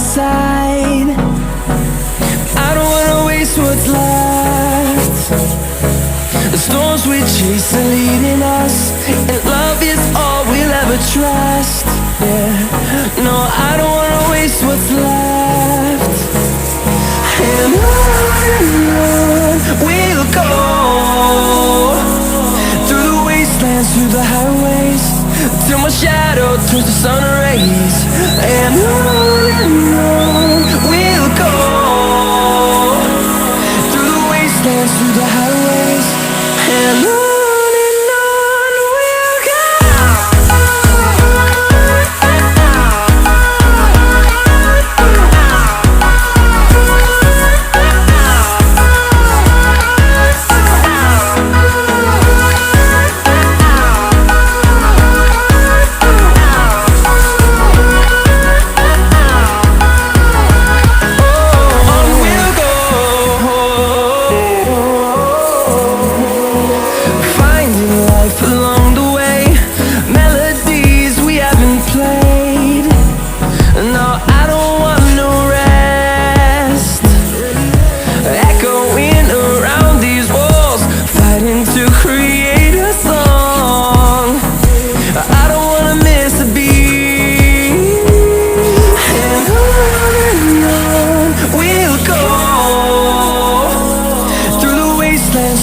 side. I don't wanna waste what's left. The storms we chase are leading us, and love is all we'll ever trust. Yeah, no, I don't wanna waste what's left. And on we'll go, through the wastelands, through the highways, till my shadow turns to sun rays. And on we'll go, through the wastelands, through the highways, and on we'll go.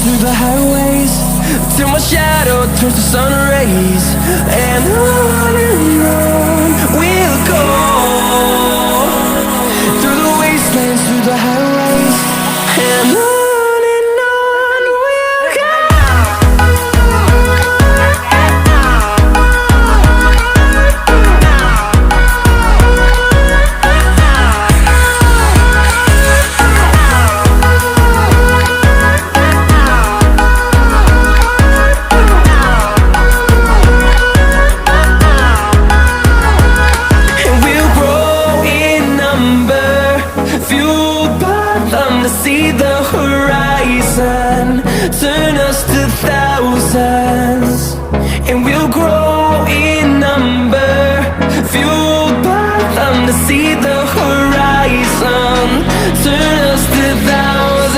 Through the highways, till my shadow turns to sun rays. And on we'll go, through the wastelands, through the highways, and on we'll go. See the horizon turn us to thousands, and we'll grow in number, fueled by them. To see the horizon turn us to thousands,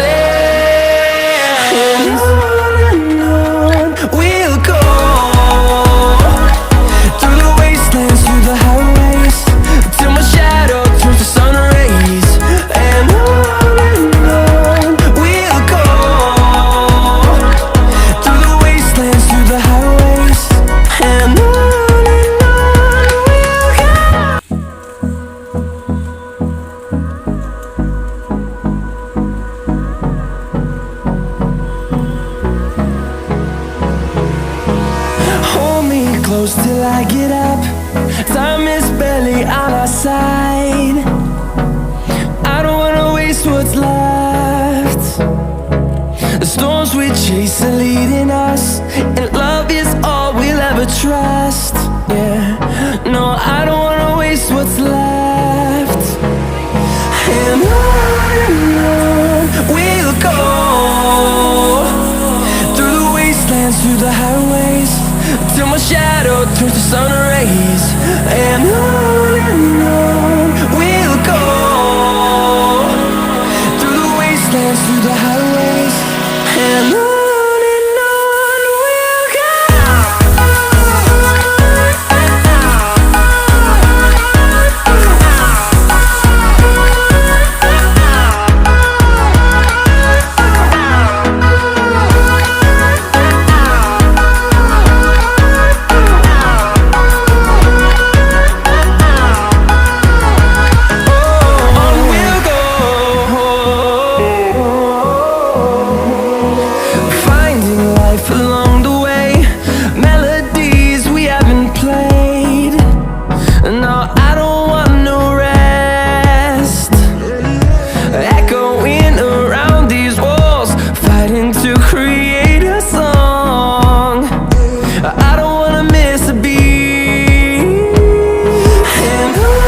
and on we'll go, through the wastelands, through the highways, till my shadow turns to sun rays. And on close till I get up. Time is barely on our side. I don't wanna waste what's left. The storms we chase are leading us, and love is all we'll ever trust. Yeah, no, I don't wanna waste what's left. And on we'll go, through the wastelands, through the highways, till my shadow turns to sun rays. And on